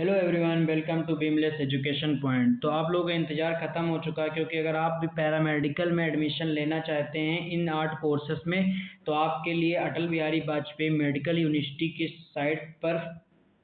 Hello everyone, welcome to beamless education point. तो आप लोगों का इंतज़ार ख़त्म हो चुका है, क्योंकि अगर आप भी पैरामेडिकल में एडमिशन लेना चाहते हैं इन 8 कोर्सेस में, तो आपके लिए अटल बिहारी वाजपेयी मेडिकल यूनिवर्सिटी की साइट पर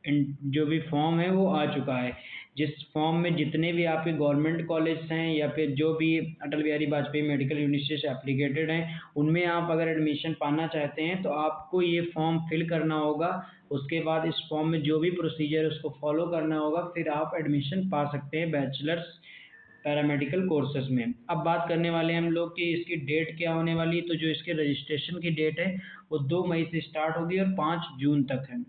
जो भी फॉर्म है वो आ चुका है। जिस फॉर्म में जितने भी आपके गवर्नमेंट कॉलेज हैं या फिर जो भी अटल बिहारी वाजपेयी मेडिकल यूनिवर्सिटी से एप्लीकेटेड हैं, उनमें आप अगर एडमिशन पाना चाहते हैं तो आपको ये फॉर्म फिल करना होगा। उसके बाद इस फॉर्म में जो भी प्रोसीजर है उसको फॉलो करना होगा, फिर आप एडमिशन पा सकते हैं बैचलर्स पैरामेडिकल कोर्सेज में। अब बात करने वाले हैं हम लोग कि इसकी डेट क्या होने वाली है। तो जो इसके रजिस्ट्रेशन की डेट है वो 2 मई से स्टार्ट होगी और 5 जून तक है।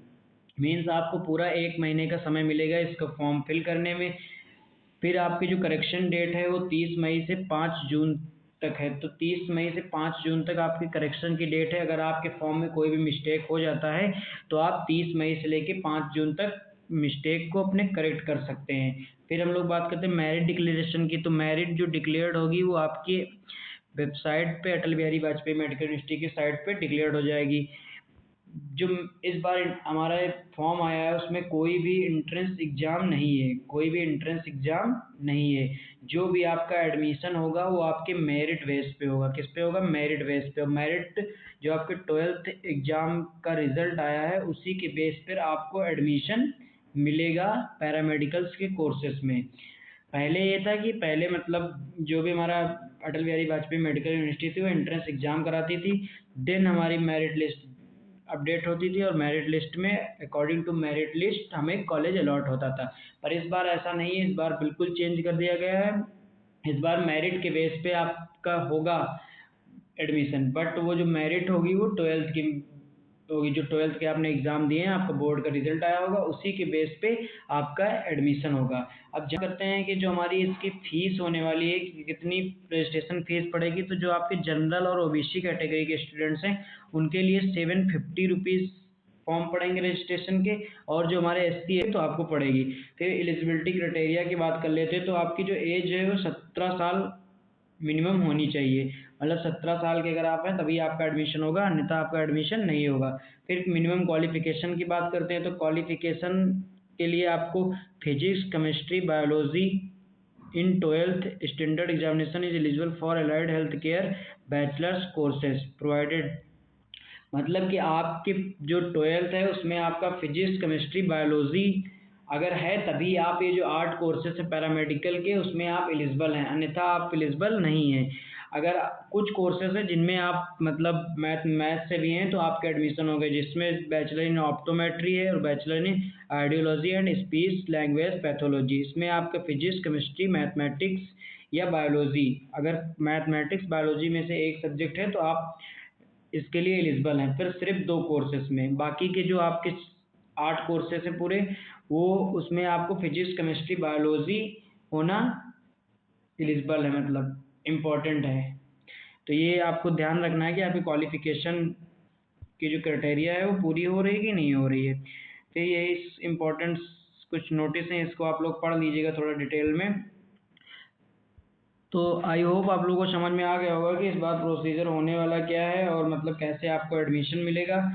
मीन्स आपको पूरा 1 महीने का समय मिलेगा इसका फॉर्म फिल करने में। फिर आपकी जो करेक्शन डेट है वो 30 मई से 5 जून तक है। तो 30 मई से 5 जून तक आपकी करेक्शन की डेट है। अगर आपके फॉर्म में कोई भी मिस्टेक हो जाता है तो आप 30 मई से लेके 5 जून तक मिस्टेक को अपने करेक्ट कर सकते हैं। फिर हम लोग बात करते हैं मेरिट डिक्लेरेशन की। तो मेरिट जो डिक्लेयर्ड होगी वो आपकी वेबसाइट पे अटल बिहारी वाजपेयी मेडिकल यूनिवर्सिटी की साइट पे डिक्लेयर्ड हो जाएगी। जो इस बार हमारा फॉर्म आया है उसमें कोई भी एंट्रेंस एग्ज़ाम नहीं है, कोई भी एंट्रेंस एग्ज़ाम नहीं है। जो भी आपका एडमिशन होगा वो आपके मेरिट बेस पे होगा। किस पे होगा? मेरिट बेस पे। और मेरिट जो आपके 12th एग्ज़ाम का रिज़ल्ट आया है उसी के बेस पर आपको एडमिशन मिलेगा पैरामेडिकल्स के कोर्सेज में। पहले ये था कि पहले मतलब जो भी हमारा अटल बिहारी वाजपेयी मेडिकल यूनिवर्सिटी थी वो एंट्रेंस एग्ज़ाम कराती थी, देन हमारी मेरिट लिस्ट अपडेट होती थी और मेरिट लिस्ट में अकॉर्डिंग टू मेरिट लिस्ट हमें कॉलेज अलॉट होता था। पर इस बार ऐसा नहीं है, इस बार बिल्कुल चेंज कर दिया गया है। इस बार मेरिट के बेस पे आपका होगा एडमिशन, बट वो जो मेरिट होगी वो 12th की होगी। जो 12th के आपने एग्ज़ाम दिए हैं, आपका बोर्ड का रिजल्ट आया होगा, उसी के बेस पे आपका एडमिशन होगा। अब जब करते हैं कि जो हमारी इसकी फ़ीस होने वाली है कि कितनी रजिस्ट्रेशन फ़ीस पड़ेगी। तो जो आपके जनरल और ओबीसी कैटेगरी के स्टूडेंट्स हैं उनके लिए 750 रुपीज़ फॉर्म पड़ेंगे रजिस्ट्रेशन के, और जो हमारे एससी है तो आपको पड़ेगी। फिर एलिजिबिलिटी क्राइटेरिया की बात कर लेते हैं। तो आपकी जो एज है वो 17 साल मिनिमम होनी चाहिए। मतलब 17 साल के अगर आप हैं तभी आपका एडमिशन होगा, अन्यथा आपका एडमिशन नहीं होगा। फिर मिनिमम क्वालिफिकेशन की बात करते हैं। तो क्वालिफिकेशन के लिए आपको physics, chemistry, biology in 12th standard examination is eligible for allied health care bachelors courses provided. मतलब कि आपके जो 12th है उसमें आपका फिजिक्स, केमिस्ट्री, बायोलॉजी अगर है तभी आप ये जो 8 कोर्सेज हैं पैरामेडिकल के उसमें आप एलिजिबल हैं, अन्यथा आप एलिजिबल नहीं हैं। अगर कुछ कोर्सेज हैं जिनमें आप मतलब मैथ से भी हैं तो आपका एडमिशन हो गए, जिसमें बैचलर इन ऑप्टोमेट्री है और bachelor in ideology and speech language pathology. इसमें आपका फिजिक्स, केमिस्ट्री, मैथमेटिक्स या बायोलॉजी, अगर मैथमेटिक्स बायोलॉजी में से एक सब्जेक्ट है तो आप इसके लिए एलिजिबल हैं। फिर सिर्फ 2 कोर्सेज में, बाकी के जो आपके 8 कोर्सेज हैं पूरे, वो उसमें आपको फिजिक्स, केमिस्ट्री, बायोलॉजी होना एलिजिबल है, मतलब इम्पोर्टेंट है। तो ये आपको ध्यान रखना है कि आपकी क्वालिफिकेशन की जो क्राइटेरिया है वो पूरी हो रही है कि नहीं हो रही है। तो ये इस इम्पोर्टेंट कुछ नोटिस हैं, इसको आप लोग पढ़ लीजिएगा थोड़ा डिटेल में। तो आई होप आप लोगों को समझ में आ गया होगा कि इस बार प्रोसीजर होने वाला क्या है और मतलब कैसे आपको एडमिशन मिलेगा।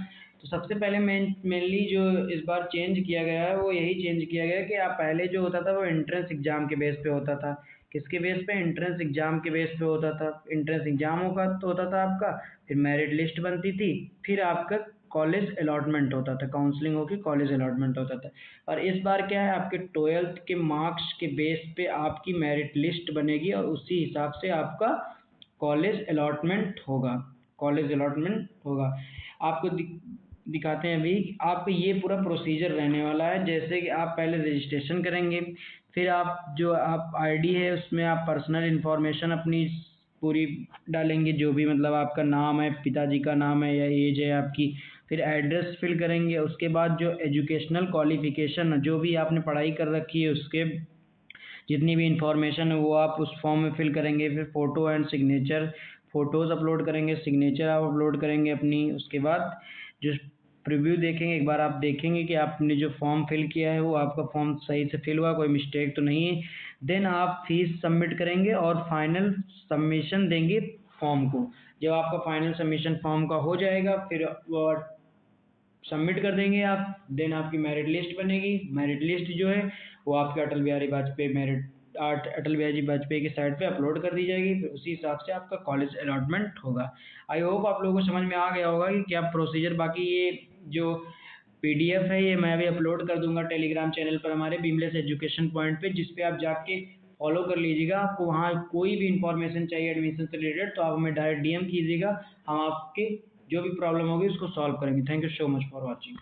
तो सबसे पहले मेनली जो इस बार चेंज किया गया है वो यही चेंज किया गया है कि आप पहले जो होता था वो एंट्रेंस एग्ज़ाम के बेस पे होता था। किसके बेस पे? एंट्रेंस एग्ज़ाम के बेस पे होता था। एंट्रेंस एग्ज़ाम होगा तो होता था आपका, फिर मेरिट लिस्ट बनती थी, फिर आपका कॉलेज अलॉटमेंट होता था, काउंसलिंग होकर कॉलेज अलॉटमेंट होता था। और इस बार क्या है, आपके 12th के मार्क्स के बेस पे आपकी मेरिट लिस्ट बनेगी और उसी हिसाब से आपका कॉलेज अलॉटमेंट होगा। कॉलेज अलॉटमेंट होगा आपको दिखाते हैं अभी। आप ये पूरा प्रोसीजर रहने वाला है। जैसे कि आप पहले रजिस्ट्रेशन करेंगे, फिर आप जो आप आईडी है उसमें आप पर्सनल इन्फॉर्मेशन अपनी पूरी डालेंगे, जो भी मतलब आपका नाम है, पिताजी का नाम है या एज है आपकी। फिर एड्रेस फिल करेंगे। उसके बाद जो एजुकेशनल क्वालिफिकेशन जो भी आपने पढ़ाई कर रखी है उसके जितनी भी इंफॉर्मेशन है वो आप उस फॉर्म में फिल करेंगे। फिर photo and signature, photos upload करेंगे, सिग्नेचर आप अपलोड करेंगे अपनी। उसके बाद जो प्रीव्यू देखेंगे, एक बार आप देखेंगे कि आपने जो फॉर्म फिल किया है वो आपका फॉर्म सही से फिल हुआ, कोई मिस्टेक तो नहीं है। देन आप फीस सबमिट करेंगे और फाइनल सबमिशन देंगे फॉर्म को। जब आपका फाइनल सबमिशन फॉर्म का हो जाएगा फिर वो सबमिट कर देंगे आप, देन आपकी मेरिट लिस्ट बनेगी। मेरिट लिस्ट जो है वो आपके अटल बिहारी वाजपेयी अटल बिहारी वाजपेयी की साइट पे अपलोड कर दी जाएगी, फिर उसी हिसाब से आपका कॉलेज अलॉटमेंट होगा। आई होप आप लोगों को समझ में आ गया होगा कि क्या प्रोसीजर। बाकी ये जो पीडीएफ है ये मैं भी अपलोड कर दूंगा टेलीग्राम चैनल पर हमारे बीमलेस एजुकेशन पॉइंट पे, जिस पे आप जाके फॉलो कर लीजिएगा। आपको वहाँ कोई भी इंफॉर्मेशन चाहिए एडमिशन से रिलेटेड तो आप हमें डायरेक्ट डीएम कीजिएगा, हम आपके जो भी प्रॉब्लम होगी उसको सॉल्व करेंगे। Thank you so much for watching.